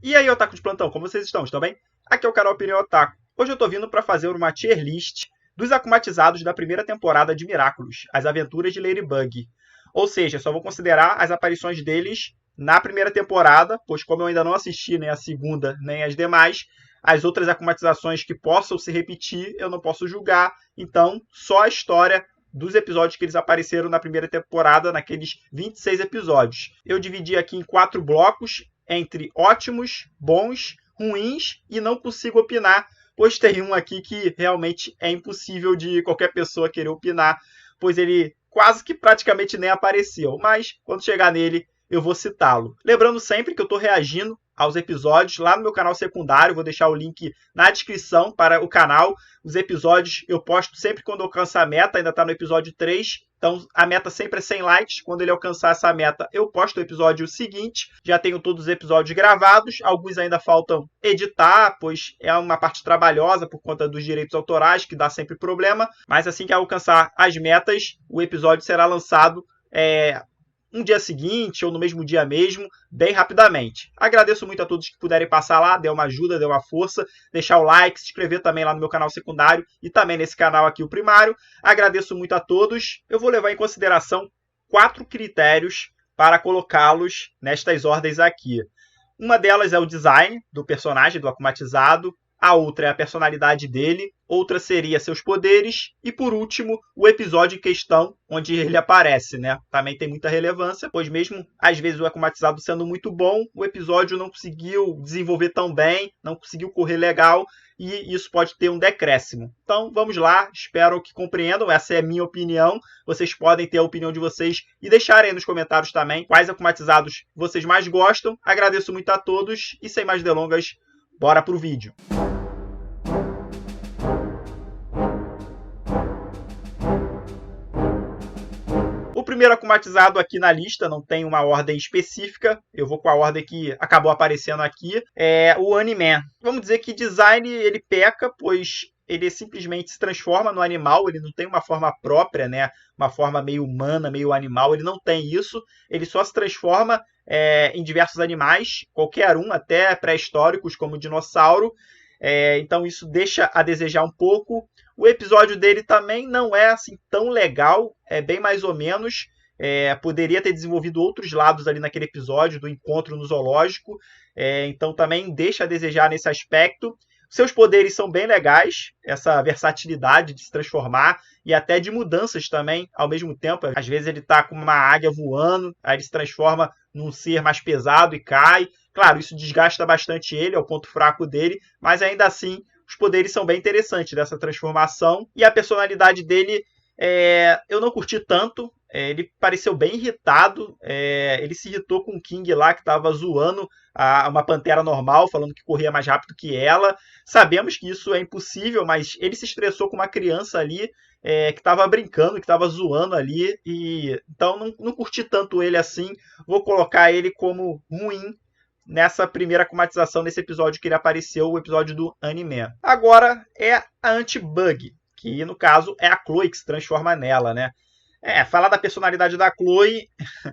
E aí, Otaku de plantão, como vocês estão? Estão bem? Aqui é o canal Opinião Otaku. Hoje eu tô vindo para fazer uma tier list dos acumatizados da primeira temporada de Miraculous, As Aventuras de Ladybug. Ou seja, só vou considerar as aparições deles na primeira temporada, pois como eu ainda não assisti nem a segunda nem as demais, as outras acumatizações que possam se repetir eu não posso julgar, então só a história dos episódios que eles apareceram na primeira temporada, naqueles 26 episódios. Eu dividi aqui em 4 blocos, entre ótimos, bons, ruins e não consigo opinar, pois tem um aqui que realmente é impossível de qualquer pessoa querer opinar, pois ele quase que praticamente nem apareceu, mas quando chegar nele eu vou citá-lo. Lembrando sempre que eu estou reagindo aos episódios lá no meu canal secundário, vou deixar o link na descrição para o canal. Os episódios eu posto sempre quando alcança a meta, ainda está no episódio 3, então a meta sempre é 100 likes. Quando ele alcançar essa meta, eu posto o episódio seguinte. Já tenho todos os episódios gravados, alguns ainda faltam editar, pois é uma parte trabalhosa por conta dos direitos autorais, que dá sempre problema. Mas assim que alcançar as metas, o episódio será lançado um dia seguinte ou no mesmo dia mesmo, bem rapidamente. Agradeço muito a todos que puderem passar lá, dê uma ajuda, dê uma força, deixar o like, se inscrever também lá no meu canal secundário e também nesse canal aqui, o primário. Agradeço muito a todos. Eu vou levar em consideração 4 critérios para colocá-los nestas ordens aqui. Uma delas é o design do personagem, do akumatizado. A outra é a personalidade dele, outra seria seus poderes, e por último, o episódio em questão, onde ele aparece, né? Também tem muita relevância, pois mesmo, às vezes, o akumatizado sendo muito bom, o episódio não conseguiu desenvolver tão bem, não conseguiu correr legal, e isso pode ter um decréscimo. Então, vamos lá, espero que compreendam, essa é a minha opinião, vocês podem ter a opinião de vocês e deixarem aí nos comentários também quais akumatizados vocês mais gostam. Agradeço muito a todos, e sem mais delongas, bora pro vídeo. O primeiro akumatizado aqui na lista, não tem uma ordem específica, eu vou com a ordem que acabou aparecendo aqui, é o Animan. Vamos dizer que design ele peca, pois ele simplesmente se transforma no animal, ele não tem uma forma própria, né? Uma forma meio humana, meio animal, ele não tem isso, ele só se transforma em diversos animais, qualquer um, até pré-históricos como o dinossauro. Então isso deixa a desejar um pouco. O episódio dele também não é assim tão legal, é bem mais ou menos. Poderia ter desenvolvido outros lados ali naquele episódio do encontro no zoológico. Então também deixa a desejar nesse aspecto. Seus poderes são bem legais, essa versatilidade de se transformar e até de mudanças também ao mesmo tempo. Às vezes ele está com uma águia voando, aí ele se transforma num ser mais pesado e cai. Claro, isso desgasta bastante ele, é o ponto fraco dele, mas ainda assim os poderes são bem interessantes dessa transformação. E a personalidade dele eu não curti tanto. Ele pareceu bem irritado. Ele se irritou com o King lá, que estava zoando uma pantera normal, falando que corria mais rápido que ela. Sabemos que isso é impossível, mas ele se estressou com uma criança ali que estava brincando, que estava zoando ali. Então não curti tanto ele assim. Vou colocar ele como ruim nessa primeira acumatização, nesse episódio que ele apareceu, o episódio do Animan. Agora é a Anti-Bug, que no caso é a Chloe que se transforma nela, né? Falar da personalidade da Chloe,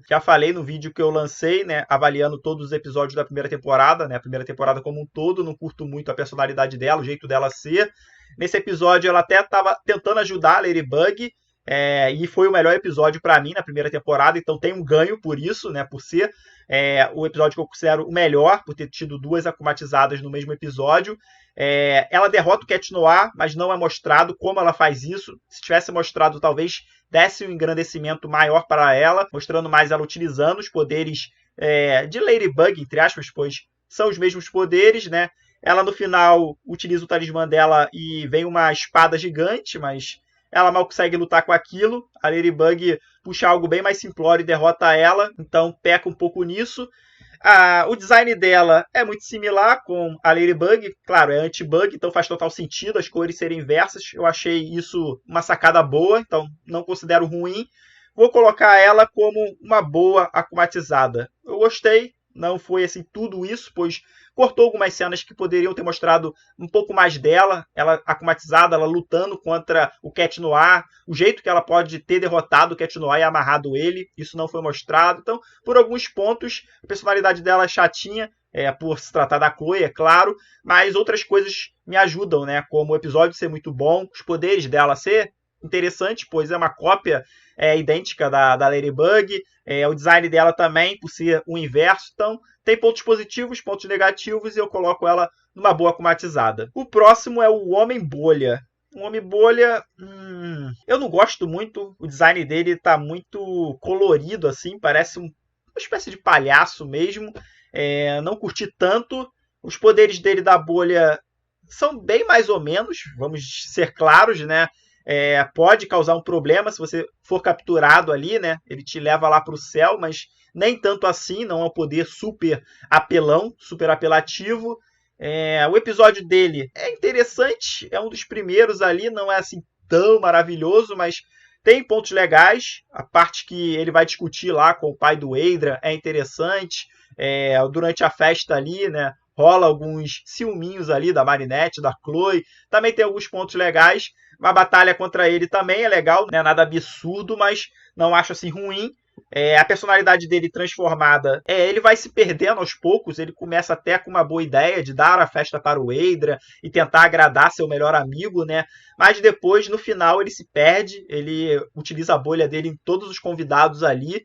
já falei no vídeo que eu lancei, né, avaliando todos os episódios da primeira temporada, né, a primeira temporada como um todo, não curto muito a personalidade dela, o jeito dela ser. Nesse episódio ela até estava tentando ajudar a Ladybug, e foi o melhor episódio para mim na primeira temporada, então tem um ganho por isso, né, por ser o episódio que eu considero o melhor, por ter tido 2 akumatizadas no mesmo episódio. Ela derrota o Cat Noir, mas não é mostrado como ela faz isso. Se tivesse mostrado, talvez desse um engrandecimento maior para ela, mostrando mais ela utilizando os poderes de Ladybug, entre aspas, pois são os mesmos poderes, né? Ela no final utiliza o talismã dela e vem uma espada gigante, mas ela mal consegue lutar com aquilo. A Ladybug puxa algo bem mais simplório e derrota ela, então peca um pouco nisso. O design dela é muito similar com a Ladybug, claro, é anti-bug, então faz total sentido as cores serem inversas. Eu achei isso uma sacada boa, então não considero ruim. Vou colocar ela como uma boa akumatizada. Eu gostei, não foi assim tudo isso, pois cortou algumas cenas que poderiam ter mostrado um pouco mais dela, ela akumatizada, ela lutando contra o Cat Noir, o jeito que ela pode ter derrotado o Cat Noir e amarrado ele, isso não foi mostrado. Então, por alguns pontos, a personalidade dela é chatinha, por se tratar da Chloe, é claro, mas outras coisas me ajudam, né? Como o episódio ser muito bom, os poderes dela ser interessante, pois é uma cópia idêntica da Ladybug, o design dela também, por ser o inverso, então tem pontos positivos, pontos negativos, e eu coloco ela numa boa akumatizada. O próximo é o Homem-Bolha. O Homem-Bolha, eu não gosto muito, o design dele tá muito colorido, assim, parece uma espécie de palhaço mesmo, não curti tanto. Os poderes dele da bolha são bem mais ou menos, vamos ser claros, né? Pode causar um problema se você for capturado ali, né? Ele te leva lá para o céu, mas nem tanto assim, não é um poder super apelão, super apelativo. O episódio dele é interessante, é um dos primeiros ali, não é assim tão maravilhoso, mas tem pontos legais. A parte que ele vai discutir lá com o pai do Adrian é interessante. Durante a festa ali, né? Rola alguns ciúminhos ali da Marinette, da Chloe. Também tem alguns pontos legais. Uma batalha contra ele também é legal, não é nada absurdo, mas não acho assim ruim. A personalidade dele transformada, ele vai se perdendo aos poucos. Ele começa até com uma boa ideia de dar a festa para o Adrian e tentar agradar seu melhor amigo, né? Mas depois, no final, ele se perde. Ele utiliza a bolha dele em todos os convidados ali,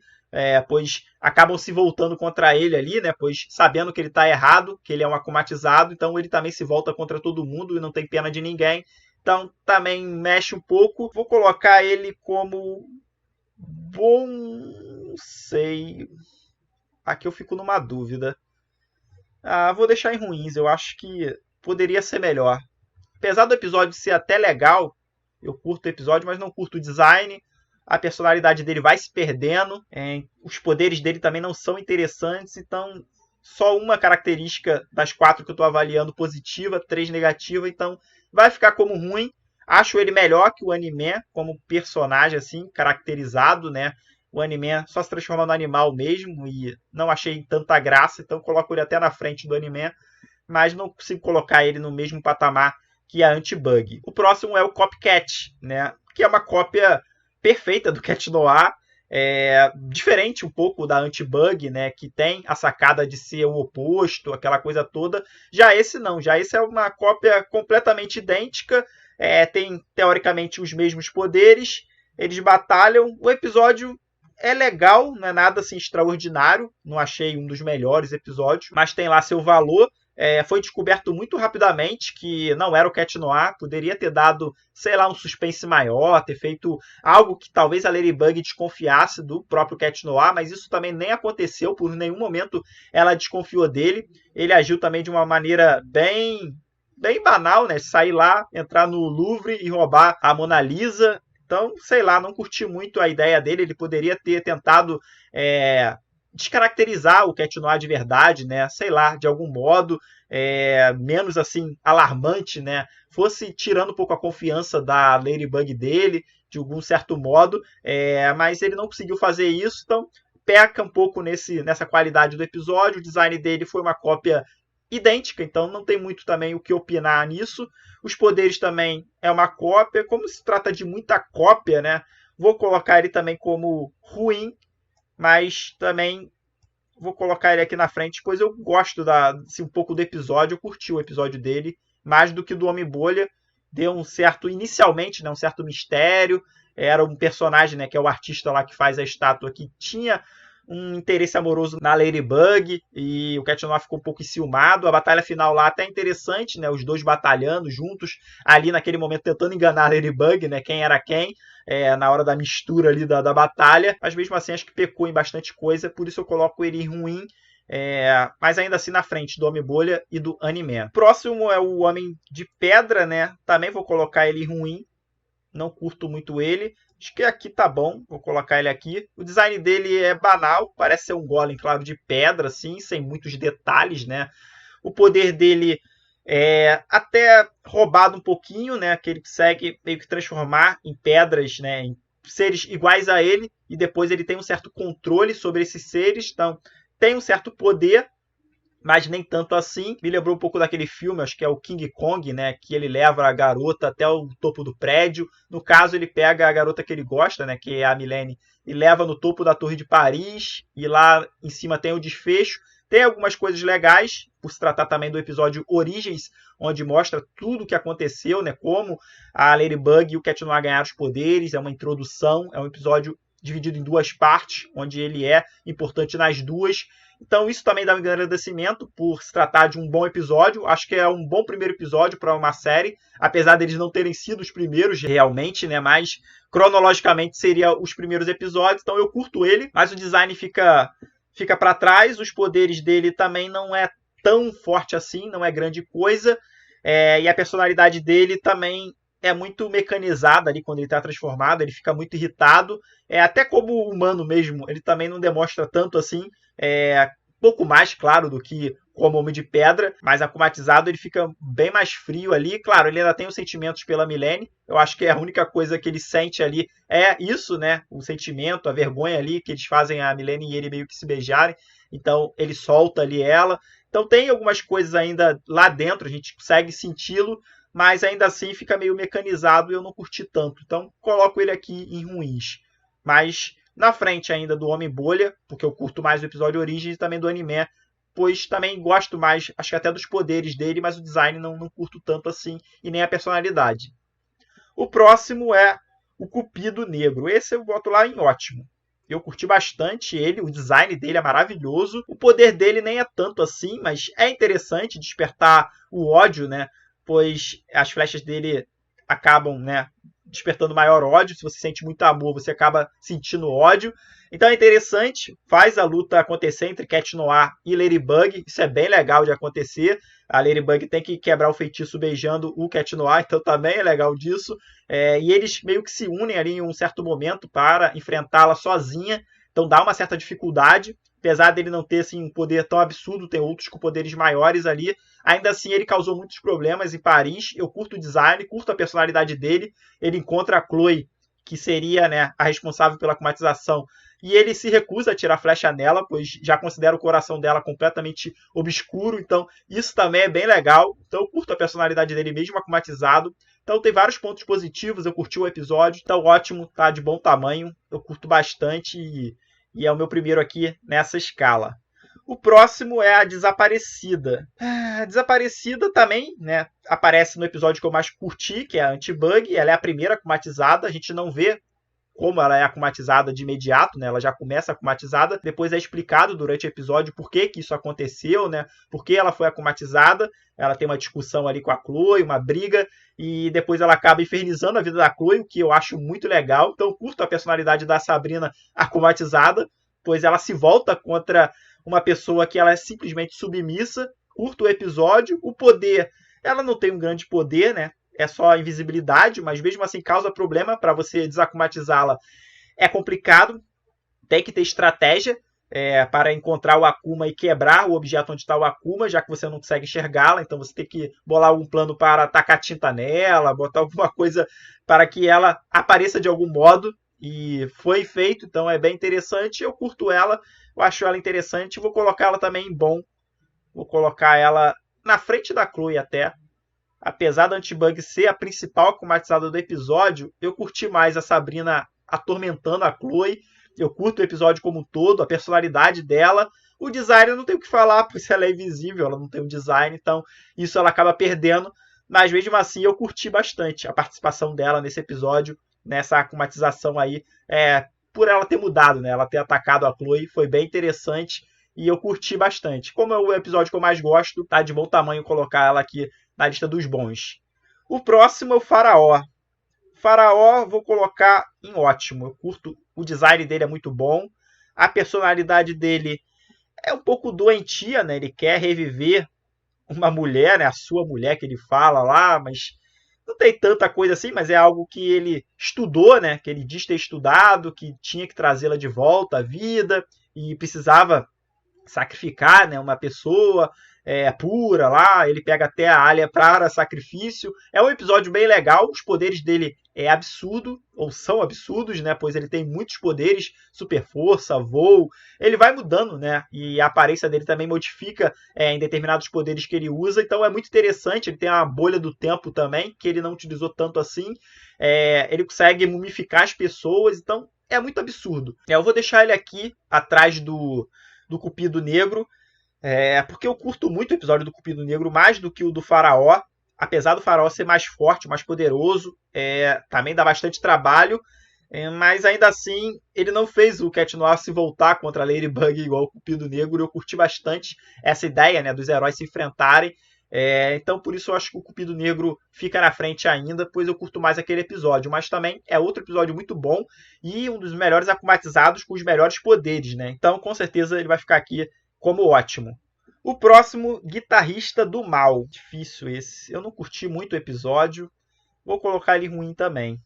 pois acabam se voltando contra ele ali, né? Pois sabendo que ele está errado, que ele é um akumatizado, então ele também se volta contra todo mundo e não tem pena de ninguém. Então também mexe um pouco. Vou colocar ele como bom, não sei. Aqui eu fico numa dúvida. Vou deixar em ruins. Eu acho que poderia ser melhor. Apesar do episódio ser até legal, eu curto o episódio, mas não curto o design. A personalidade dele vai se perdendo. Os poderes dele também não são interessantes. Então, só uma característica das 4 que eu estou avaliando positiva, 3 negativa. Então, vai ficar como ruim. Acho ele melhor que o anime como personagem, assim, caracterizado, né? O anime só se transforma no animal mesmo e não achei tanta graça, então coloco ele até na frente do anime, mas não consigo colocar ele no mesmo patamar que a Anti-Bug. O próximo é o Copycat, né? Que é uma cópia perfeita do Cat Noir, diferente um pouco da Anti-Bug, né? Que tem a sacada de ser o oposto, aquela coisa toda. Já esse não, já esse é uma cópia completamente idêntica. Tem teoricamente os mesmos poderes, eles batalham. O episódio é legal, não é nada assim extraordinário, não achei um dos melhores episódios, mas tem lá seu valor. Foi descoberto muito rapidamente que não era o Cat Noir, poderia ter dado, sei lá, um suspense maior, ter feito algo que talvez a Ladybug desconfiasse do próprio Cat Noir, mas isso também nem aconteceu, por nenhum momento ela desconfiou dele. Ele agiu também de uma maneira bem banal, né? Sair lá, entrar no Louvre e roubar a Mona Lisa. Então, sei lá, não curti muito a ideia dele. Ele poderia ter tentado descaracterizar o Cat Noir de verdade, né? Sei lá, de algum modo, menos assim, alarmante, né? Fosse tirando um pouco a confiança da Ladybug dele, de algum certo modo, mas ele não conseguiu fazer isso, então peca um pouco nessa qualidade do episódio. O design dele foi uma cópia idêntica, então não tem muito também o que opinar nisso. Os poderes também é uma cópia, como se trata de muita cópia, né? Vou colocar ele também como ruim, mas também vou colocar ele aqui na frente, pois eu gosto um pouco do episódio, eu curti o episódio dele, mais do que do Homem-Bolha. Deu inicialmente, né, um certo mistério. Era um personagem, né, que é o artista lá que faz a estátua, que tinha um interesse amoroso na Ladybug, e o Cat Noir ficou um pouco enciumado. A batalha final lá até interessante, né? Os dois batalhando juntos, ali naquele momento tentando enganar a Ladybug, né? Quem era quem, na hora da mistura ali da batalha. Mas mesmo assim acho que pecou em bastante coisa, por isso eu coloco ele em ruim. Mas ainda assim na frente do Homem-Bolha e do Anime. Próximo é o Homem de Pedra, né? Também vou colocar ele em ruim. Não curto muito ele. Acho que aqui tá bom, vou colocar ele aqui. O design dele é banal, parece ser um golem, claro, de pedra, assim, sem muitos detalhes, né? O poder dele é até roubado um pouquinho, né? Que ele consegue meio que transformar em pedras, né? Em seres iguais a ele, e depois ele tem um certo controle sobre esses seres, então tem um certo poder, mas nem tanto assim. Me lembrou um pouco daquele filme, acho que é o King Kong, né? Que ele leva a garota até o topo do prédio. No caso, ele pega a garota que ele gosta, né? Que é a Milene, e leva no topo da Torre de Paris. E lá em cima tem o desfecho. Tem algumas coisas legais, por se tratar também do episódio Origens, onde mostra tudo o que aconteceu, né? Como a Ladybug e o Cat Noir ganharam os poderes, é uma introdução, é um episódio dividido em 2 partes, onde ele é importante nas duas. Então isso também dá um grande agradecimento por se tratar de um bom episódio. Acho que é um bom primeiro episódio para uma série, apesar deles não terem sido os primeiros realmente, né? Mas cronologicamente seria os primeiros episódios, então eu curto ele, mas o design fica para trás, os poderes dele também não é tão forte assim, não é grande coisa, e a personalidade dele também é muito mecanizada ali quando ele está transformado, ele fica muito irritado, até como humano mesmo, ele também não demonstra tanto assim, pouco mais, claro, do que como Homem de Pedra, mas akumatizado ele fica bem mais frio ali. Claro, ele ainda tem os sentimentos pela Milene. Eu acho que a única coisa que ele sente ali é isso, né? O sentimento, a vergonha ali que eles fazem a Milene e ele meio que se beijarem. Então ele solta ali ela. Então tem algumas coisas ainda lá dentro, a gente consegue senti-lo, mas ainda assim fica meio mecanizado e eu não curti tanto. Então coloco ele aqui em ruins. Mas na frente ainda do Homem-Bolha, porque eu curto mais o episódio Origem e também do anime, pois também gosto mais, acho que até dos poderes dele, mas o design não curto tanto assim, e nem a personalidade. O próximo é o Cupido Negro. Esse eu boto lá em ótimo. Eu curti bastante ele, o design dele é maravilhoso. O poder dele nem é tanto assim, mas é interessante despertar o ódio, né? Pois as flechas dele acabam, né, despertando maior ódio. Se você sente muito amor, você acaba sentindo ódio. Então é interessante, faz a luta acontecer entre Cat Noir e Ladybug. Isso é bem legal de acontecer. A Ladybug tem que quebrar o feitiço beijando o Cat Noir, então também é legal disso. E eles meio que se unem ali em um certo momento para enfrentá-la sozinha. Então dá uma certa dificuldade. Apesar dele não ter assim, um poder tão absurdo, tem outros com poderes maiores ali. Ainda assim, ele causou muitos problemas em Paris. Eu curto o design, curto a personalidade dele. Ele encontra a Chloe, que seria, né, a responsável pela acumatização, e ele se recusa a tirar flecha nela, pois já considera o coração dela completamente obscuro. Então isso também é bem legal. Então eu curto a personalidade dele mesmo akumatizado. Então tem vários pontos positivos, eu curti o episódio. Então ótimo, tá de bom tamanho. Eu curto bastante e é o meu primeiro aqui nessa escala. O próximo é a Desaparecida. A Desaparecida também, né, aparece no episódio que eu mais curti, que é a Anti-Bug. Ela é a primeira akumatizada, a gente não vê como ela é akumatizada de imediato, né? Ela já começa akumatizada, depois é explicado durante o episódio por que isso aconteceu, né? Por que ela foi akumatizada. Ela tem uma discussão ali com a Chloe, uma briga, e depois ela acaba infernizando a vida da Chloe, o que eu acho muito legal. Então eu curto a personalidade da Sabrina akumatizada, pois ela se volta contra uma pessoa que ela é simplesmente submissa. Curto o episódio. O poder, ela não tem um grande poder, né? É só a invisibilidade, mas mesmo assim causa problema para você desakumatizá-la. É complicado, tem que ter estratégia para encontrar o Akuma e quebrar o objeto onde está o Akuma, já que você não consegue enxergá-la. Então você tem que bolar algum plano para tacar tinta nela, botar alguma coisa para que ela apareça de algum modo. E foi feito, então é bem interessante. Eu curto ela, eu acho ela interessante. Vou colocar ela também em bom. Vou colocar ela na frente da Chloe até. Apesar da Anti-Bug ser a principal akumatizada do episódio, eu curti mais a Sabrina atormentando a Chloe. Eu curto o episódio como um todo, a personalidade dela. O design eu não tenho o que falar, porque ela é invisível, ela não tem um design, então isso ela acaba perdendo. Mas mesmo assim eu curti bastante a participação dela nesse episódio, nessa akumatização aí, por ela ter mudado, né? Ela ter atacado a Chloe, foi bem interessante e eu curti bastante. Como é o episódio que eu mais gosto, tá de bom tamanho colocar ela aqui na lista dos bons. O próximo é o Faraó. Faraó vou colocar em ótimo. Eu curto, o design dele é muito bom. A personalidade dele é um pouco doentia, né? Ele quer reviver uma mulher, né? A sua mulher que ele fala lá, mas não tem tanta coisa assim, mas é algo que ele estudou, né? Que ele diz ter estudado, que tinha que trazê-la de volta à vida e precisava sacrificar, né, uma pessoa pura lá, ele pega até a Alia para sacrifício. É um episódio bem legal, os poderes dele é absurdo, ou são absurdos, né, pois ele tem muitos poderes, super força, voo, ele vai mudando, né, e a aparência dele também modifica em determinados poderes que ele usa, então é muito interessante. Ele tem a bolha do tempo também, que ele não utilizou tanto assim, ele consegue mumificar as pessoas, então é muito absurdo. Eu vou deixar ele aqui, atrás do Cupido Negro. Porque eu curto muito o episódio do Cupido Negro, mais do que o do Faraó. Apesar do Faraó ser mais forte, mais poderoso, também dá bastante trabalho. Mas ainda assim, ele não fez o Cat Noir se voltar contra a Ladybug igual o Cupido Negro. Eu curti bastante essa ideia, né, dos heróis se enfrentarem. Então, por isso, eu acho que o Cupido Negro fica na frente ainda, pois eu curto mais aquele episódio. Mas também é outro episódio muito bom e um dos melhores acumatizados com os melhores poderes, né? Então, com certeza, ele vai ficar aqui como ótimo. O próximo, Guitarrista do Mal. Difícil esse. Eu não curti muito o episódio. Vou colocar ele ruim também.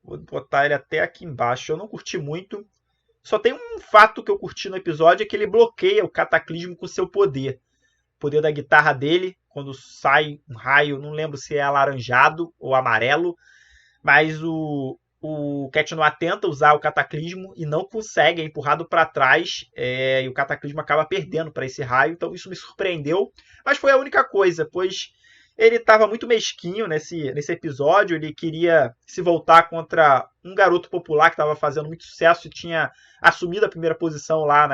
Vou botar ele até aqui embaixo. Eu não curti muito. Só tem um fato que eu curti no episódio, é que ele bloqueia o Cataclismo com seu poder. O poder da guitarra dele, quando sai um raio, não lembro se é alaranjado ou amarelo, mas o Cat Noir tenta usar o Cataclismo e não consegue, é empurrado para trás, e o Cataclismo acaba perdendo para esse raio, então isso me surpreendeu, mas foi a única coisa, pois ele estava muito mesquinho nesse episódio, ele queria se voltar contra um garoto popular que estava fazendo muito sucesso e tinha assumido a primeira posição lá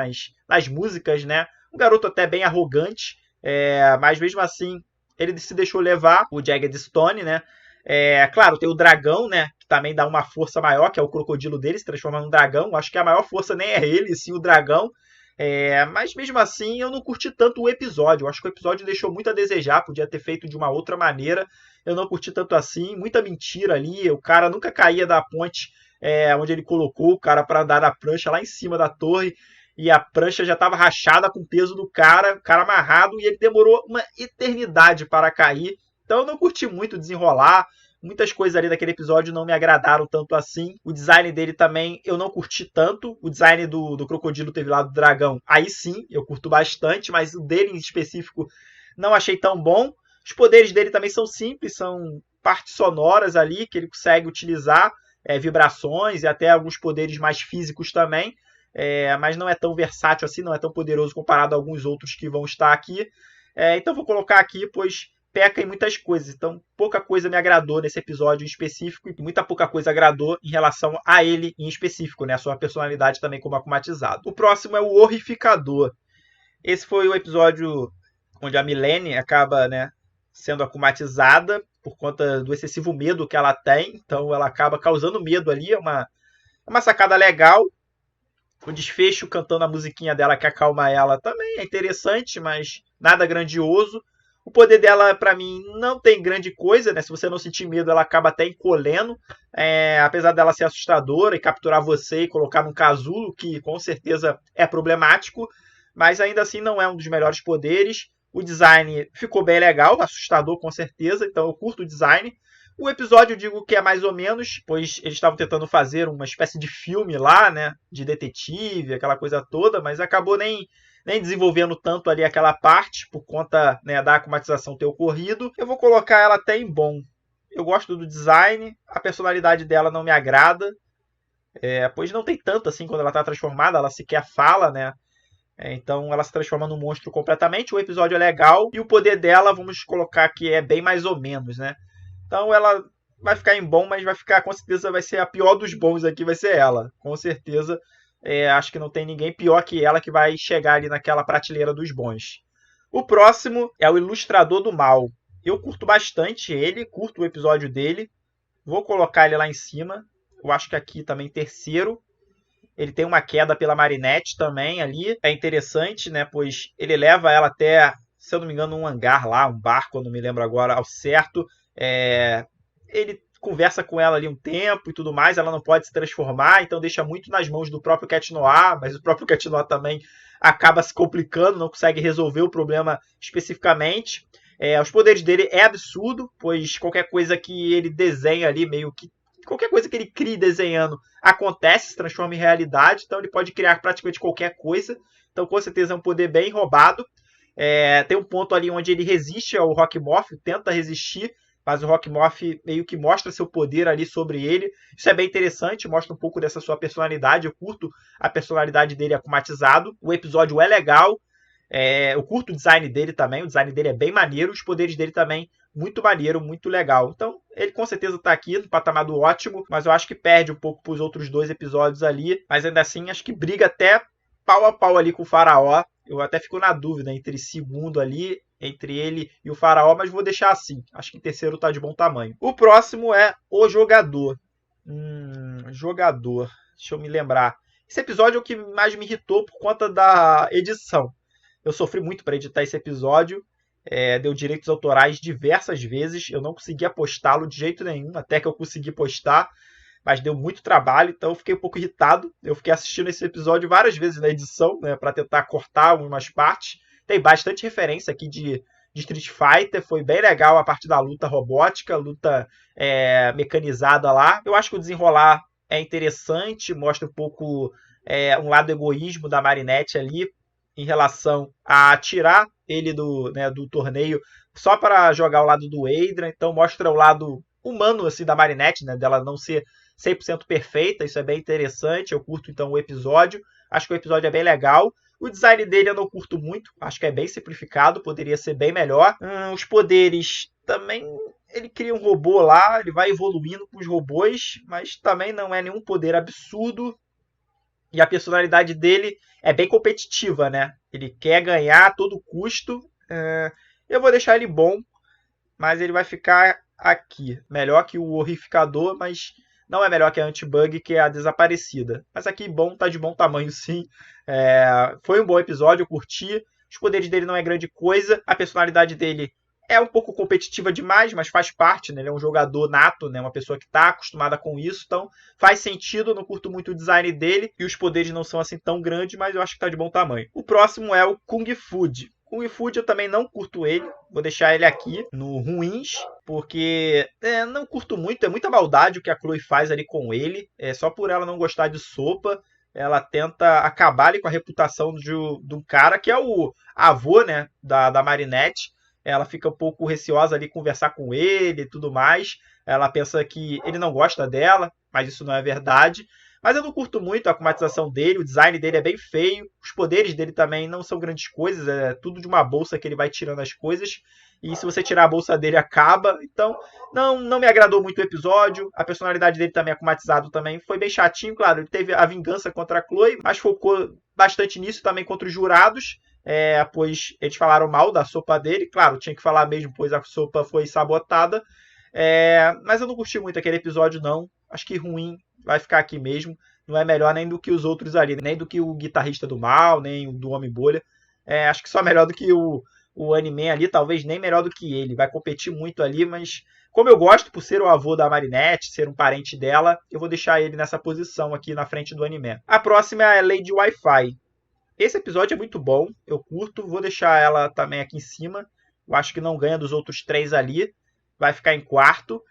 nas músicas, né? Um garoto até bem arrogante, mas mesmo assim ele se deixou levar, o Jagged Stone, né? Claro, tem o dragão, né? Que também dá uma força maior, que é o crocodilo dele, se transforma num dragão. Acho que a maior força nem é ele, sim o dragão. Mas mesmo assim, eu não curti tanto o episódio. Eu acho que o episódio deixou muito a desejar, podia ter feito de uma outra maneira. Eu não curti tanto assim, muita mentira ali. O cara nunca caía da ponte onde ele colocou o cara para andar na prancha lá em cima da torre. E a prancha já estava rachada com o peso do cara, o cara amarrado, e ele demorou uma eternidade para cair. Então eu não curti muito desenrolar. Muitas coisas ali daquele episódio não me agradaram tanto assim. O design dele também eu não curti tanto. O design do crocodilo teve lá do dragão. Aí sim, eu curto bastante, mas o dele em específico não achei tão bom. Os poderes dele também são simples, são partes sonoras ali que ele consegue utilizar, vibrações e até alguns poderes mais físicos também. Mas não é tão versátil assim, não é tão poderoso comparado a alguns outros que vão estar aqui. Então vou colocar aqui, pois peca em muitas coisas. Então, pouca coisa me agradou nesse episódio em específico e muita pouca coisa agradou em relação a ele em específico, né? A sua personalidade também como akumatizado. O próximo é o Horrificador. Esse foi o episódio onde a Milene acaba, né, sendo akumatizada por conta do excessivo medo que ela tem. Então, ela acaba causando medo ali. É uma sacada legal. O desfecho cantando a musiquinha dela que acalma ela também é interessante, mas nada grandioso. O poder dela, pra mim, não tem grande coisa, né? Se você não sentir medo, ela acaba até encolhendo. Apesar dela ser assustadora e capturar você e colocar num casulo, que com certeza é problemático. Mas ainda assim não é um dos melhores poderes. O design ficou bem legal, assustador com certeza, então eu curto o design. O episódio eu digo que é mais ou menos, pois eles estavam tentando fazer uma espécie de filme lá, né? De detetive, aquela coisa toda, mas acabou nem desenvolvendo tanto ali aquela parte, por conta, né, da acumatização ter ocorrido. Eu vou colocar ela até em bom. Eu gosto do design, a personalidade dela não me agrada, pois não tem tanto assim quando ela está transformada, ela sequer fala, né? Então ela se transforma num monstro completamente. O episódio é legal e o poder dela, vamos colocar que é bem mais ou menos, né? Então ela vai ficar em bom, mas vai ficar, com certeza, vai ser a pior dos bons aqui, vai ser ela. Com certeza. Acho que não tem ninguém pior que ela que vai chegar ali naquela prateleira dos bons. O próximo é o Ilustrador do Mal. Eu curto bastante ele, curto o episódio dele. Vou colocar ele lá em cima. Eu acho que aqui também terceiro. Ele tem uma queda pela Marinette também ali. É interessante, né? Pois ele leva ela até, se eu não me engano, um hangar lá, um barco, eu não me lembro agora ao certo. Ele conversa com ela ali um tempo e tudo mais, ela não pode se transformar, então deixa muito nas mãos do próprio Cat Noir, mas o próprio Cat Noir também acaba se complicando, não consegue resolver o problema especificamente. Os poderes dele é absurdo, pois qualquer coisa que ele desenha ali, meio que qualquer coisa que ele crie desenhando acontece, se transforma em realidade, então ele pode criar praticamente qualquer coisa, então com certeza é um poder bem roubado. Tem um ponto ali onde ele resiste ao Rockmorph, tenta resistir, mas o Rockmorph meio que mostra seu poder ali sobre ele. Isso é bem interessante, mostra um pouco dessa sua personalidade. Eu curto a personalidade dele akumatizado. O episódio é legal. Eu curto o design dele também. O design dele é bem maneiro. Os poderes dele também, muito maneiro, muito legal. Então, ele com certeza está aqui no patamar do ótimo, mas eu acho que perde um pouco para os outros dois episódios ali. Mas ainda assim, acho que briga até pau a pau ali com o Faraó. Eu até fico na dúvida entre segundo ali, entre ele e o Faraó, mas vou deixar assim. Acho que em terceiro tá de bom tamanho. O próximo é O Jogador. Jogador. Deixa eu me lembrar. Esse episódio é o que mais me irritou por conta da edição. Eu sofri muito para editar esse episódio. Deu direitos autorais diversas vezes. Eu não conseguia postá-lo de jeito nenhum, até que eu consegui postar. Mas deu muito trabalho, então eu fiquei um pouco irritado. Eu fiquei assistindo esse episódio várias vezes na edição, né, para tentar cortar algumas partes. Tem bastante referência aqui de Street Fighter. Foi bem legal a parte da luta robótica, luta mecanizada lá. Eu acho que o desenrolar é interessante, mostra um pouco um lado egoísmo da Marinette ali em relação a tirar ele do torneio só para jogar ao lado do Adrian. Então mostra o lado humano assim, da Marinette, né, dela não ser 100% perfeita. Isso é bem interessante. Eu curto então o episódio. Acho que o episódio é bem legal. O design dele eu não curto muito. Acho que é bem simplificado. Poderia ser bem melhor. Os poderes também. Ele cria um robô lá. Ele vai evoluindo com os robôs. Mas também não é nenhum poder absurdo. E a personalidade dele é bem competitiva, né? Ele quer ganhar a todo custo. Eu vou deixar ele bom. Mas ele vai ficar aqui. Melhor que o Horrificador, mas não é melhor que a Anti-Bug, que é a Desaparecida. Mas aqui bom, tá de bom tamanho sim. Foi um bom episódio, eu curti. Os poderes dele não é grande coisa. A personalidade dele é um pouco competitiva demais, mas faz parte, né? Ele é um jogador nato, né? Uma pessoa que está acostumada com isso. Então faz sentido, eu não curto muito o design dele. E os poderes não são assim tão grandes, mas eu acho que tá de bom tamanho. O próximo é o Kung Food. Kung Food eu também não curto ele. Vou deixar ele aqui no ruins, porque não curto muito. É muita maldade o que a Chloe faz ali com ele. Só por ela não gostar de sopa, ela tenta acabar ali com a reputação de um cara que é o avô, né, da Marinette. Ela fica um pouco receosa ali conversar com ele e tudo mais. Ela pensa que ele não gosta dela, mas isso não é verdade. Mas eu não curto muito a automatização dele, o design dele é bem feio, os poderes dele também não são grandes coisas, é tudo de uma bolsa que ele vai tirando as coisas, e se você tirar a bolsa dele acaba. Então não me agradou muito o episódio. A personalidade dele também automatizado também foi bem chatinho, claro, ele teve a vingança contra a Chloe, mas focou bastante nisso também contra os jurados, pois eles falaram mal da sopa dele, claro, tinha que falar mesmo, pois a sopa foi sabotada. Mas eu não curti muito aquele episódio não, acho que ruim. Vai ficar aqui mesmo. Não é melhor nem do que os outros ali. Nem do que o Guitarrista do Mal, nem o do Homem-Bolha. Acho que só melhor do que o Anime ali. Talvez nem melhor do que ele. Vai competir muito ali, mas como eu gosto, por ser o avô da Marinette, ser um parente dela, eu vou deixar ele nessa posição aqui na frente do Anime. A próxima é a Lady Wi-Fi. Esse episódio é muito bom. Eu curto. Vou deixar ela também aqui em cima. Eu acho que não ganha dos outros três ali. Vai ficar em quarto.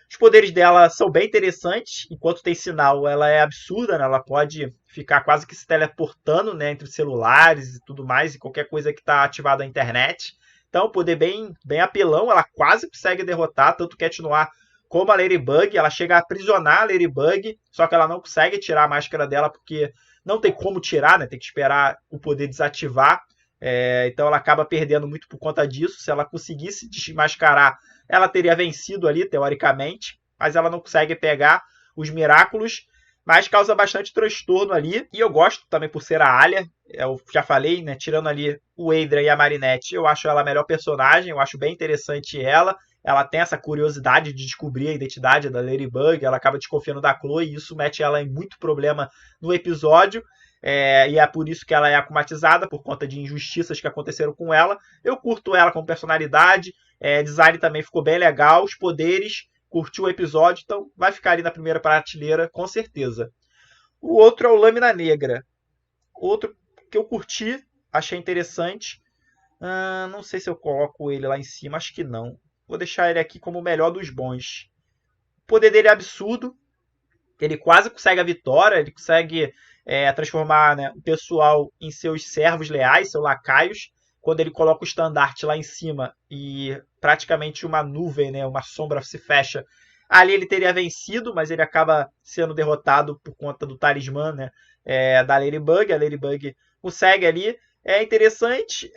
Os poderes dela são bem interessantes. Enquanto tem sinal, ela é absurda, né? Ela pode ficar quase que se teleportando, né, entre celulares e tudo mais, e qualquer coisa que está ativada na internet. Então, poder bem apelão. Ela quase consegue derrotar tanto Cat Noir como a Ladybug. Ela chega a aprisionar a Ladybug, só que ela não consegue tirar a máscara dela porque não tem como tirar, né? Tem que esperar o poder desativar. Então ela acaba perdendo muito por conta disso. Se ela conseguisse desmascarar, ela teria vencido ali, teoricamente, mas ela não consegue pegar os Miraculous, mas causa bastante transtorno ali. E eu gosto também por ser a Alia, eu já falei, né, tirando ali o Adrian e a Marinette, eu acho ela a melhor personagem, eu acho bem interessante ela. Ela tem essa curiosidade de descobrir a identidade da Ladybug, ela acaba desconfiando da Chloe, e isso mete ela em muito problema no episódio. E é por isso que ela é akumatizada, por conta de injustiças que aconteceram com ela. Eu curto ela como personalidade, design também ficou bem legal, os poderes, curtiu o episódio, então vai ficar ali na primeira prateleira, com certeza. O outro é o Lâmina Negra. Outro que eu curti, achei interessante. Não sei se eu coloco ele lá em cima, acho que não. Vou deixar ele aqui como o melhor dos bons. O poder dele é absurdo, ele quase consegue a vitória, ele consegue transformar, né, o pessoal em seus servos leais, seus lacaios, quando ele coloca o estandarte lá em cima e praticamente uma nuvem, né, uma sombra se fecha. Ali ele teria vencido, mas ele acaba sendo derrotado por conta do talismã, né, da Ladybug. A Ladybug consegue ali. É interessante.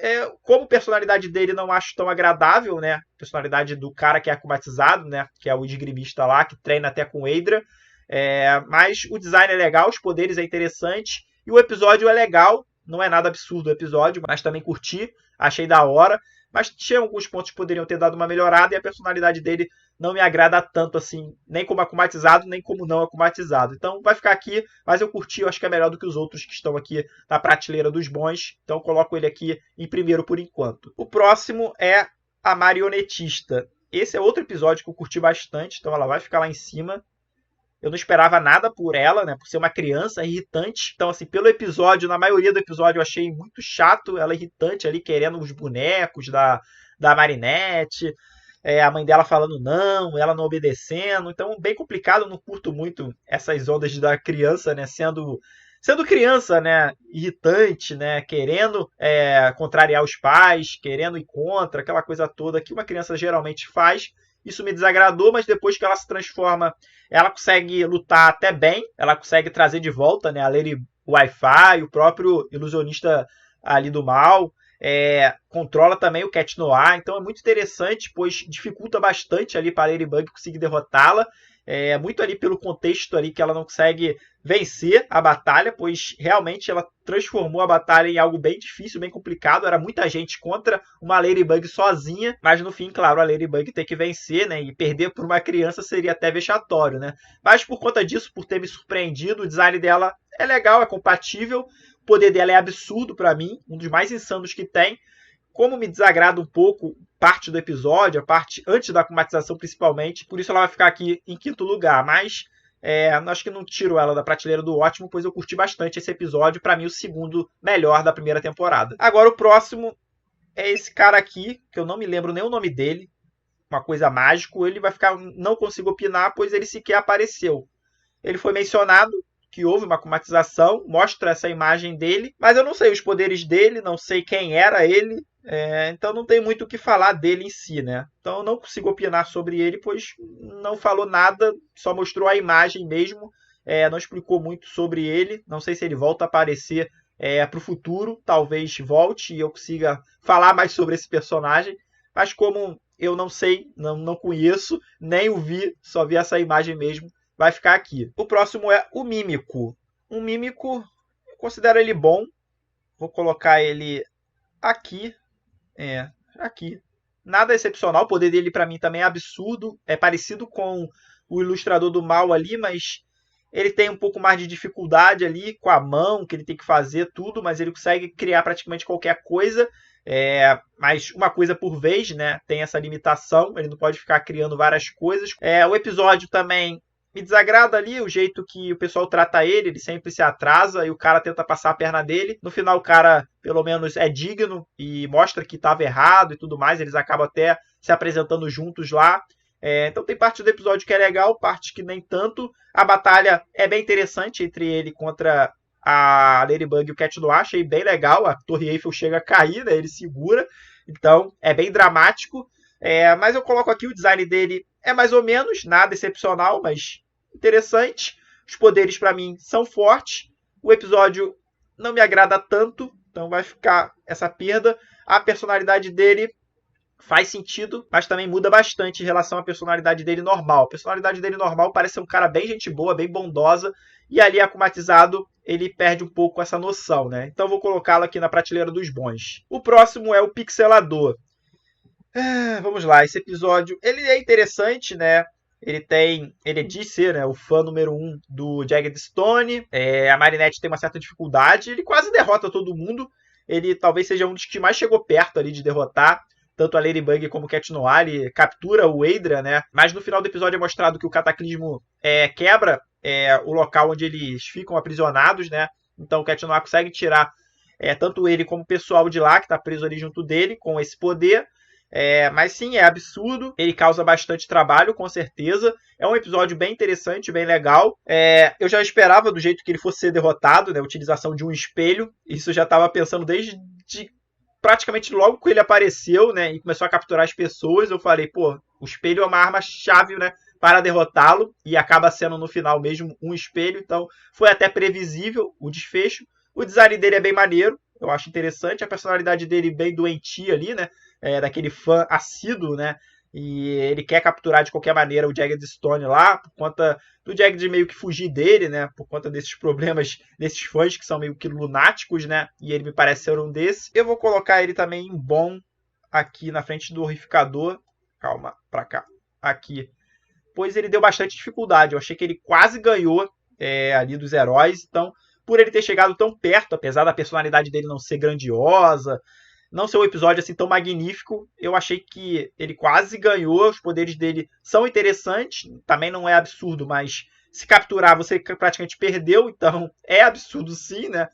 Como a personalidade dele não acho tão agradável, né? A personalidade do cara que é akumatizado, né? Que é o esgrimista lá, que treina até com Adra. Mas o design é legal, os poderes é interessante. E o episódio é legal. não é nada absurdo o episódio, mas também curti, achei da hora. Mas tinha alguns pontos que poderiam ter dado uma melhorada e a personalidade dele não me agrada tanto assim, nem como akumatizado, nem como não akumatizado. Então vai ficar aqui, mas eu curti, eu acho que é melhor do que os outros que estão aqui na prateleira dos bons. Então eu coloco ele aqui em primeiro por enquanto. O próximo é a Marionetista. Esse é outro episódio que eu curti bastante, então ela vai ficar lá em cima. Eu não esperava nada por ela, né? Por ser uma criança irritante. Então, assim, pelo episódio, na maioria do episódio eu achei muito chato. Ela irritante ali, querendo os bonecos da Marinette. A mãe dela falando não, ela não obedecendo. Então, bem complicado. Eu não curto muito essas ondas da criança, né? Sendo criança, né? Irritante, né? Querendo contrariar os pais, querendo ir contra, aquela coisa toda que uma criança geralmente faz. Isso me desagradou, mas depois que ela se transforma, ela consegue lutar até bem, ela consegue trazer de volta, né, a Lady Wi-Fi, o próprio ilusionista ali do mal, controla também o Cat Noir, então é muito interessante, pois dificulta bastante ali para a Ladybug conseguir derrotá-la, muito ali pelo contexto ali que ela não consegue vencer a batalha, pois realmente ela transformou a batalha em algo bem difícil, bem complicado. Era muita gente contra uma Ladybug sozinha, mas no fim, claro, a Ladybug tem que vencer, né? E perder por uma criança seria até vexatório, né? Mas por conta disso, por ter me surpreendido, o design dela é legal, é compatível, o poder dela é absurdo pra mim, um dos mais insanos que tem. Como me desagrada um pouco parte do episódio, a parte antes da automatização principalmente, por isso ela vai ficar aqui em quinto lugar, mas acho que não tiro ela da prateleira do ótimo, pois eu curti bastante esse episódio, pra mim o segundo melhor da primeira temporada. Agora o próximo é esse cara aqui, que eu não me lembro nem o nome dele, uma coisa mágico, ele vai ficar, não consigo opinar, pois ele sequer apareceu. Ele foi mencionado, que houve uma automatização, mostra essa imagem dele, mas eu não sei os poderes dele, não sei quem era ele, então não tem muito o que falar dele em si, né? Então eu não consigo opinar sobre ele, pois não falou nada, só mostrou a imagem mesmo, não explicou muito sobre ele, não sei se ele volta a aparecer para o futuro, talvez volte e eu consiga falar mais sobre esse personagem, mas como eu não sei, não conheço, nem o vi, só vi essa imagem mesmo, vai ficar aqui. O próximo é o Mímico. Um Mímico, eu considero ele bom. Vou colocar ele aqui. Aqui. Nada excepcional. O poder dele, para mim, também é absurdo. É parecido com o Ilustrador do Mal ali, mas ele tem um pouco mais de dificuldade ali com a mão, que ele tem que fazer tudo, mas ele consegue criar praticamente qualquer coisa. Mas uma coisa por vez, né? Tem essa limitação. Ele não pode ficar criando várias coisas. O episódio também me desagrada ali o jeito que o pessoal trata ele sempre se atrasa e o cara tenta passar a perna dele. No final o cara, pelo menos, é digno e mostra que estava errado e tudo mais. Eles acabam até se apresentando juntos lá. Então tem parte do episódio que é legal, parte que nem tanto. A batalha é bem interessante entre ele contra a Ladybug e o Cat Noir. Achei bem legal. A Torre Eiffel chega a cair, né? Ele segura. Então é bem dramático. Mas eu coloco aqui o design dele é mais ou menos, nada excepcional, mas interessante. Os poderes para mim são fortes. O episódio não me agrada tanto, então vai ficar essa perda. A personalidade dele faz sentido, mas também muda bastante em relação à personalidade dele normal. A personalidade dele normal parece ser um cara bem gente boa, bem bondosa, e ali akumatizado ele perde um pouco essa noção, né? Então vou colocá-lo aqui na prateleira dos bons. O próximo é o Pixelador. Vamos lá, esse episódio ele é interessante, né? Ele diz ser, né, o fã número 1 do Jagged Stone. A Marinette tem uma certa dificuldade. Ele quase derrota todo mundo. Ele talvez seja um dos que mais chegou perto ali de derrotar tanto a Ladybug como o Cat Noir. Ele captura o Adrian, né? Mas no final do episódio é mostrado que o Cataclismo quebra o local onde eles ficam aprisionados, né? Então o Cat Noir consegue tirar tanto ele como o pessoal de lá que está preso ali junto dele com esse poder. Mas sim, é absurdo. Ele causa bastante trabalho, com certeza. É um episódio bem interessante, bem legal. Eu já esperava do jeito que ele fosse ser derrotado, né? A utilização de um espelho. Isso eu já estava pensando desde praticamente logo que ele apareceu, né? E começou a capturar as pessoas. Eu falei, pô, o espelho é uma arma-chave, né? Para derrotá-lo. E acaba sendo no final mesmo um espelho. Então foi até previsível o desfecho. O design dele é bem maneiro. Eu acho interessante. A personalidade dele bem doentia ali, né? Daquele fã assíduo, né? E ele quer capturar de qualquer maneira o Jagged Stone lá, por conta do Jagged meio que fugir dele, né? Por conta desses problemas desses fãs que são meio que lunáticos, né? E ele me parece ser um desses. Eu vou colocar ele também em bom aqui na frente do Horrificador. Calma, pra cá. Aqui. Pois ele deu bastante dificuldade. Eu achei que ele quase ganhou ali dos heróis. Então, por ele ter chegado tão perto, apesar da personalidade dele não ser grandiosa, não ser um episódio assim tão magnífico, eu achei que ele quase ganhou. Os poderes dele são interessantes, também não é absurdo, mas se capturar você praticamente perdeu, então é absurdo sim, né?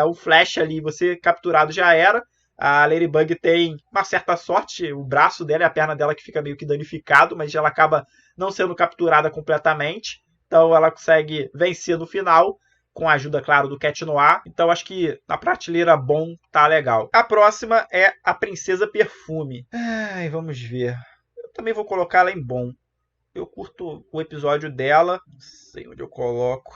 O Flash ali, você capturado já era. A Ladybug tem uma certa sorte, o braço dela e a perna dela que fica meio que danificado, mas ela acaba não sendo capturada completamente, então ela consegue vencer no final, com a ajuda, claro, do Cat Noir. Então acho que na prateleira bom tá legal. A próxima é a Princesa Perfume. Vamos ver. Eu também vou colocar ela em bom. Eu curto o episódio dela. Não sei onde eu coloco.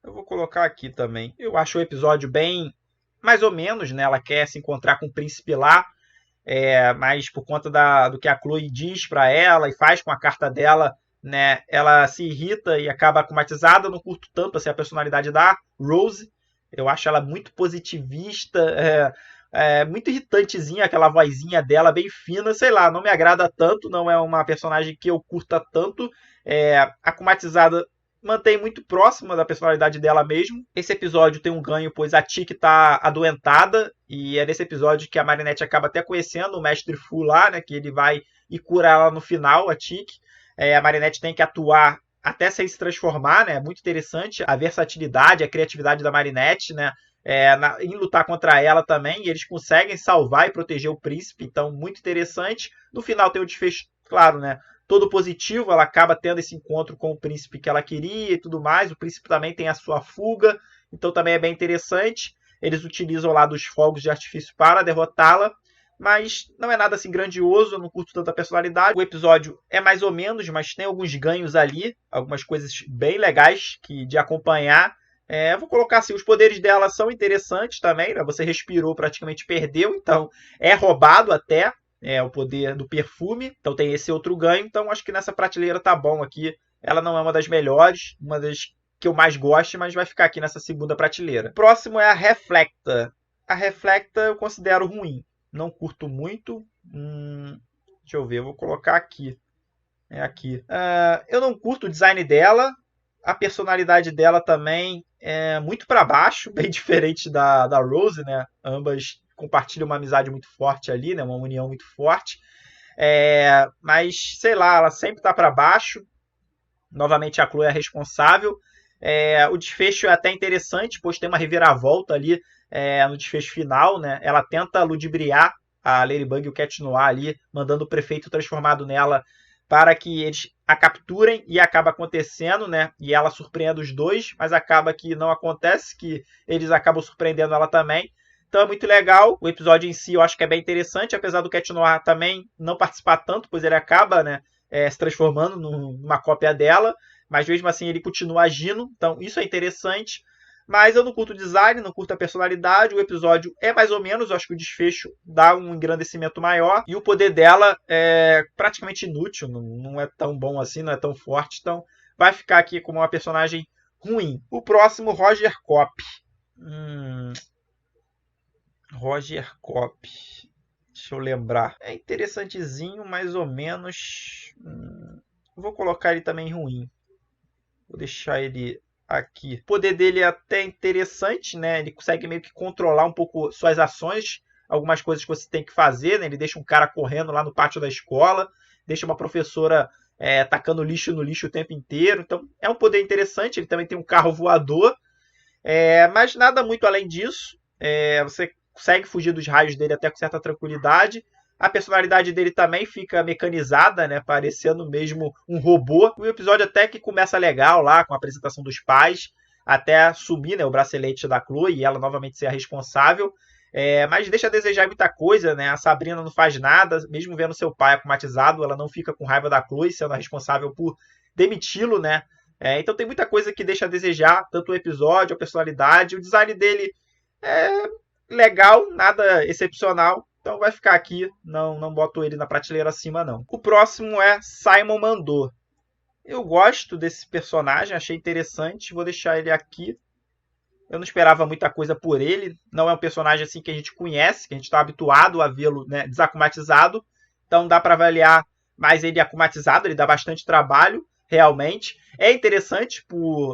Eu vou colocar aqui também. Eu acho o episódio bem mais ou menos, né? Ela quer se encontrar com o príncipe lá. Mas por conta do que a Chloe diz para ela e faz com a carta dela, né, ela se irrita e acaba akumatizada. Não curto tanto assim, a personalidade da Rose. Eu acho ela muito positivista, muito irritantezinha, aquela vozinha dela bem fina, sei lá, não me agrada tanto, não é uma personagem que eu curta tanto. Akumatizada mantém muito próxima da personalidade dela mesmo. Esse episódio tem um ganho, pois a Tiki tá adoentada, e é nesse episódio que a Marinette acaba até conhecendo o Mestre Fu lá, né, que ele vai e cura ela no final, a Tiki. A Marinette tem que atuar até sem se transformar, né? É muito interessante a versatilidade, a criatividade da Marinette, né? Em lutar contra ela também, e eles conseguem salvar e proteger o príncipe, então muito interessante. No final tem o desfecho, claro, né? Todo positivo, ela acaba tendo esse encontro com o príncipe que ela queria e tudo mais. O príncipe também tem a sua fuga, então também é bem interessante. Eles utilizam lá dos fogos de artifício para derrotá-la, mas não é nada assim grandioso, eu não curto tanta personalidade. O episódio é mais ou menos, mas tem alguns ganhos ali, algumas coisas bem legais de acompanhar. Vou colocar assim, os poderes dela são interessantes também, né? Você respirou, praticamente perdeu, então é roubado até o poder do perfume, então tem esse outro ganho. Então acho que nessa prateleira tá bom aqui. Ela não é uma das melhores, uma das que eu mais gosto, mas vai ficar aqui nessa segunda prateleira. Próximo é a Reflecta. A Reflecta eu considero ruim. Não curto muito. Deixa eu ver, eu vou colocar aqui. Aqui. Eu não curto o design dela. A personalidade dela também é muito para baixo, bem diferente da Rose, né? Ambas compartilham uma amizade muito forte ali, né? Uma união muito forte. Mas, sei lá, ela sempre tá para baixo. Novamente a Chloe é a responsável. O desfecho é até interessante, pois tem uma reviravolta ali no desfecho final, né? Ela tenta ludibriar a Ladybug e o Cat Noir ali, mandando o prefeito transformado nela para que eles a capturem, e acaba acontecendo, né? E ela surpreende os dois, mas acaba que não acontece, que eles acabam surpreendendo ela também. Então é muito legal. O episódio em si eu acho que é bem interessante, apesar do Cat Noir também não participar tanto, pois ele acaba, né, se transformando numa cópia dela, mas mesmo assim ele continua agindo, então isso é interessante. Mas eu não curto o design, não curto a personalidade. O episódio é mais ou menos, eu acho que o desfecho dá um engrandecimento maior. E o poder dela é praticamente inútil, não é tão bom assim, não é tão forte. Então vai ficar aqui como uma personagem ruim. O próximo, Roger Kopp. Roger Kopp. Deixa eu lembrar. É interessantezinho, mais ou menos. Vou colocar ele também ruim. Vou deixar ele aqui. O poder dele é até interessante, né? Ele consegue meio que controlar um pouco suas ações, algumas coisas que você tem que fazer, né? Ele deixa um cara correndo lá no pátio da escola, deixa uma professora tacando lixo no lixo o tempo inteiro. Então é um poder interessante. Ele também tem um carro voador, mas nada muito além disso. Você consegue fugir dos raios dele até com certa tranquilidade. A personalidade dele também fica mecanizada, né? Parecendo mesmo um robô. O episódio até que começa legal lá, com a apresentação dos pais, até sumir, né, o bracelete da Chloe e ela novamente ser a responsável. Mas deixa a desejar muita coisa, né? A Sabrina não faz nada, mesmo vendo seu pai akumatizado, ela não fica com raiva da Chloe, sendo a responsável por demiti-lo, né? Então tem muita coisa que deixa a desejar, tanto o episódio, a personalidade. O design dele é legal, nada excepcional, Então vai ficar aqui, não boto ele na prateleira acima não. O próximo é Simon Mandor. Eu gosto desse personagem, achei interessante, vou deixar ele aqui. Eu não esperava muita coisa por ele, não é um personagem assim que a gente conhece, que a gente está habituado a vê-lo, né, desacumatizado. Então dá para avaliar mais ele acumatizado, ele dá bastante trabalho, realmente. É interessante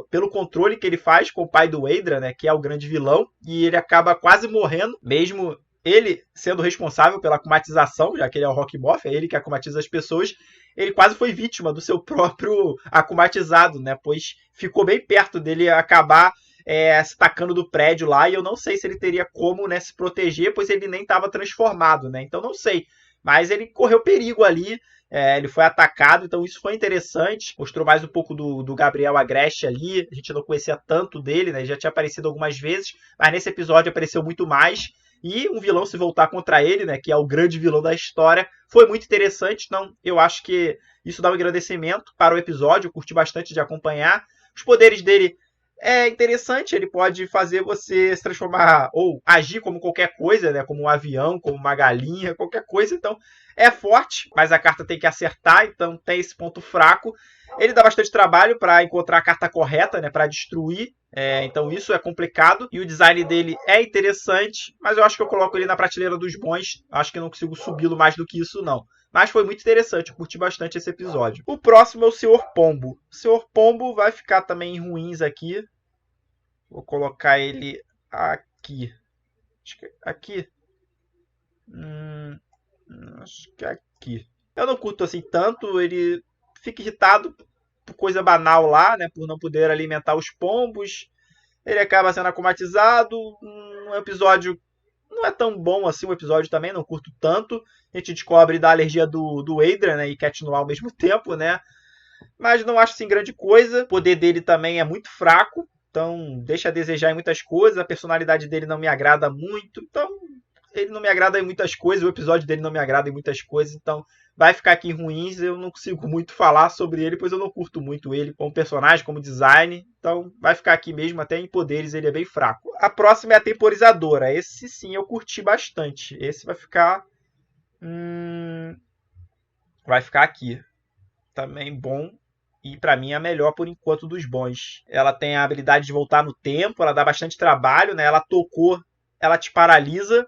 pelo controle que ele faz com o pai do Waydra, né, que é o grande vilão, e ele acaba quase morrendo, mesmo ele sendo responsável pela acumatização, já que ele é o Rockmoth, é ele que acumatiza as pessoas. Ele quase foi vítima do seu próprio acumatizado, né, pois ficou bem perto dele acabar se tacando do prédio lá, e eu não sei se ele teria como, né, se proteger, pois ele nem estava transformado, né? Então não sei. Mas ele correu perigo ali, ele foi atacado, então isso foi interessante. Mostrou mais um pouco do Gabriel Agreste ali, a gente não conhecia tanto dele, né? Ele já tinha aparecido algumas vezes, mas nesse episódio apareceu muito mais. E um vilão se voltar contra ele, né, que é o grande vilão da história, foi muito interessante. Então eu acho que isso dá um agradecimento para o episódio, eu curti bastante de acompanhar. Os poderes dele é interessante, ele pode fazer você se transformar ou agir como qualquer coisa, né? Como um avião, como uma galinha, qualquer coisa. Então é forte, mas a carta tem que acertar, então tem esse ponto fraco. Ele dá bastante trabalho para encontrar a carta correta, né? Para destruir. Então isso é complicado. E o design dele é interessante, mas eu acho que eu coloco ele na prateleira dos bons. Acho que eu não consigo subi-lo mais do que isso, não. Mas foi muito interessante, eu curti bastante esse episódio. O próximo é o Sr. Pombo. O Sr. Pombo vai ficar também em ruins aqui. Vou colocar ele aqui. Acho que aqui. Acho que aqui. Eu não curto assim tanto. Ele fica irritado por coisa banal lá, né? Por não poder alimentar os pombos. Ele acaba sendo acumatizado. Um episódio não é tão bom assim. O episódio também não curto tanto. A gente descobre da alergia do Waydra, né? E Cat Noir ao mesmo tempo, né? Mas não acho assim grande coisa. O poder dele também é muito fraco. Então, deixa a desejar em muitas coisas. A personalidade dele não me agrada muito. Então, ele não me agrada em muitas coisas. O episódio dele não me agrada em muitas coisas. Então, vai ficar aqui em ruins. Eu não consigo muito falar sobre ele, pois eu não curto muito ele como personagem, como design. Então, vai ficar aqui mesmo. Até em poderes ele é bem fraco. A próxima é a Temporizadora. Esse sim eu curti bastante. Esse vai ficar... vai ficar aqui. Também bom. E pra mim é a melhor por enquanto dos bons. Ela tem a habilidade de voltar no tempo, ela dá bastante trabalho, né? Ela tocou, ela te paralisa.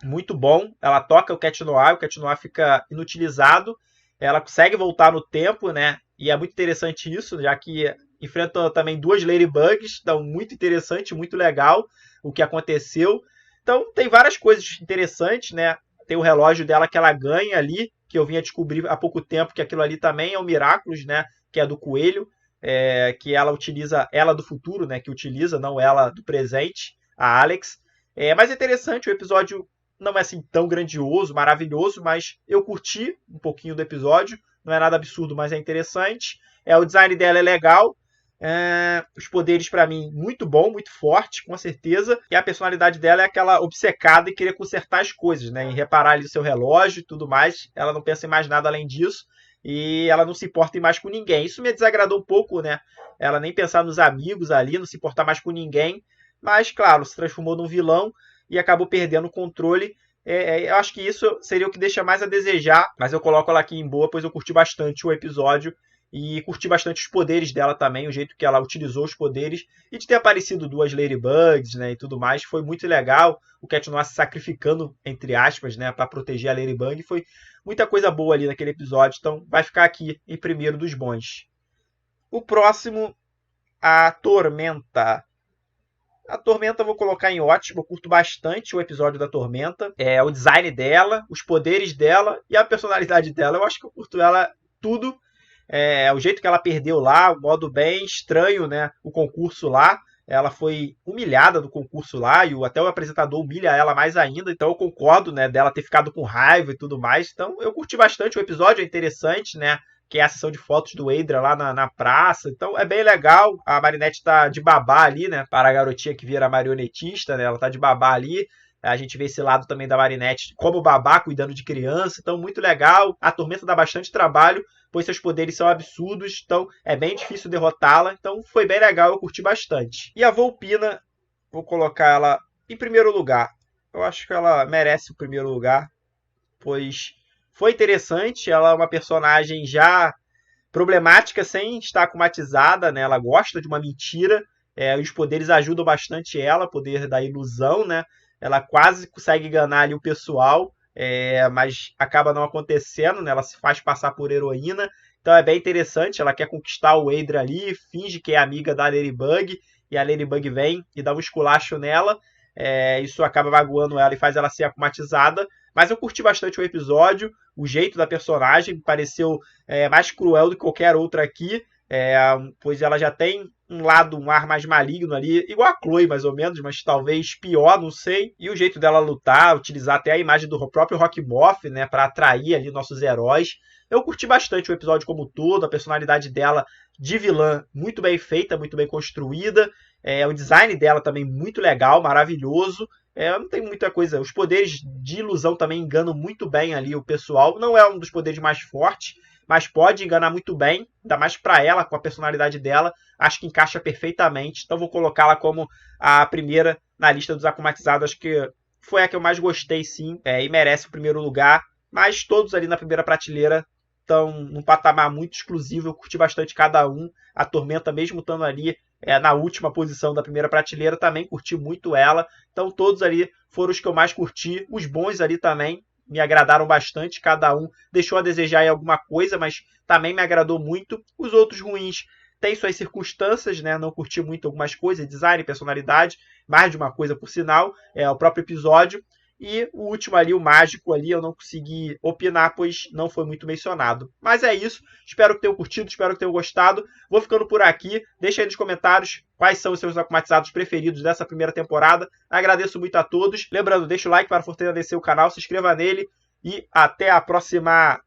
Muito bom. Ela toca o Cat Noir fica inutilizado. Ela consegue voltar no tempo, né? E é muito interessante isso, já que enfrenta também duas Ladybugs. Então, muito interessante, muito legal o que aconteceu. Então, tem várias coisas interessantes, né? Tem o relógio dela que ela ganha ali, que eu vim a descobrir há pouco tempo que aquilo ali também é um Miraculous, né? Que é do coelho, que ela utiliza, ela do futuro, né? Que utiliza, não ela do presente, a Alex. Mas é interessante, o episódio não é assim tão grandioso, maravilhoso, mas eu curti um pouquinho do episódio. Não é nada absurdo, mas é interessante. O design dela é legal. Os poderes, pra mim, muito bom, muito forte, com certeza. E a personalidade dela é aquela obcecada em querer consertar as coisas, né? Em reparar ali o seu relógio e tudo mais. Ela não pensa em mais nada além disso. E ela não se importa mais com ninguém. Isso me desagradou um pouco, né? Ela nem pensar nos amigos ali, não se importar mais com ninguém. Mas, claro, se transformou num vilão e acabou perdendo o controle. Eu acho que isso seria o que deixa mais a desejar. Mas eu coloco ela aqui em boa, pois eu curti bastante o episódio. E curti bastante os poderes dela também, o jeito que ela utilizou os poderes. E de ter aparecido duas Ladybugs, né, e tudo mais, foi muito legal. O Cat Noir se sacrificando, entre aspas, né, para proteger a Ladybug. Foi muita coisa boa ali naquele episódio. Então vai ficar aqui em primeiro dos bons. O próximo, a Tormenta. A Tormenta eu vou colocar em ótimo. Eu curto bastante o episódio da Tormenta. O design dela, os poderes dela e a personalidade dela. Eu acho que eu curto ela tudo. O jeito que ela perdeu lá, o modo bem estranho, né? O concurso lá. Ela foi humilhada do concurso lá e até o apresentador humilha ela mais ainda. Então eu concordo, né? Dela ter ficado com raiva e tudo mais. Então eu curti bastante o episódio, é interessante, né? Que é a sessão de fotos do Waydra lá na praça. Então é bem legal. A Marinette tá de babá ali, né? Para a garotinha que vira marionetista, né? Ela tá de babá ali. A gente vê esse lado também da Marinette como babá, cuidando de criança. Então, muito legal. A Tormenta dá bastante trabalho, pois seus poderes são absurdos. Então, é bem difícil derrotá-la. Então, foi bem legal. Eu curti bastante. E a Volpina, vou colocar ela em primeiro lugar. eu acho que ela merece o primeiro lugar, pois foi interessante. Ela é uma personagem já problemática sem estar akumatizada, né? Ela gosta de uma mentira. Os poderes ajudam bastante ela, o poder da ilusão, né? Ela quase consegue enganar ali o pessoal, mas acaba não acontecendo, né? Ela se faz passar por heroína. Então é bem interessante. Ela quer conquistar o Adrian ali, finge que é amiga da Ladybug, e a Ladybug vem e dá um esculacho nela. Isso acaba magoando ela e faz ela ser akumatizada. Mas eu curti bastante o episódio, o jeito da personagem me pareceu mais cruel do que qualquer outra aqui, pois ela já tem um ar mais maligno ali, igual a Chloe mais ou menos, mas talvez pior, não sei. E o jeito dela lutar, utilizar até a imagem do próprio Rock Morph, né, para atrair ali nossos heróis. Eu curti bastante o episódio como um todo, a personalidade dela de vilã muito bem feita, muito bem construída. O design dela também muito legal, maravilhoso. Não tem muita coisa. Os poderes de ilusão também enganam muito bem ali o pessoal. Não é um dos poderes mais fortes, mas pode enganar muito bem, ainda mais para ela, com a personalidade dela. Acho que encaixa perfeitamente. Então vou colocá-la como a primeira na lista dos akumatizados. Acho que foi a que eu mais gostei, sim, e merece o primeiro lugar. Mas todos ali na primeira prateleira estão num patamar muito exclusivo. Eu curti bastante cada um. A Tormenta, mesmo estando ali na última posição da primeira prateleira, também curti muito ela. Então todos ali foram os que eu mais curti. Os bons ali também me agradaram bastante. Cada um deixou a desejar em alguma coisa, mas também me agradou muito. Os outros ruins têm suas circunstâncias, né? Não curti muito algumas coisas, design, personalidade, mais de uma coisa por sinal, o próprio episódio. E o último ali, o mágico ali, eu não consegui opinar, pois não foi muito mencionado. Mas é isso. Espero que tenham curtido, espero que tenham gostado. Vou ficando por aqui. Deixa aí nos comentários quais são os seus akumatizados preferidos dessa primeira temporada. Agradeço muito a todos. Lembrando, deixa o like para fortalecer o canal, se inscreva nele e até a próxima!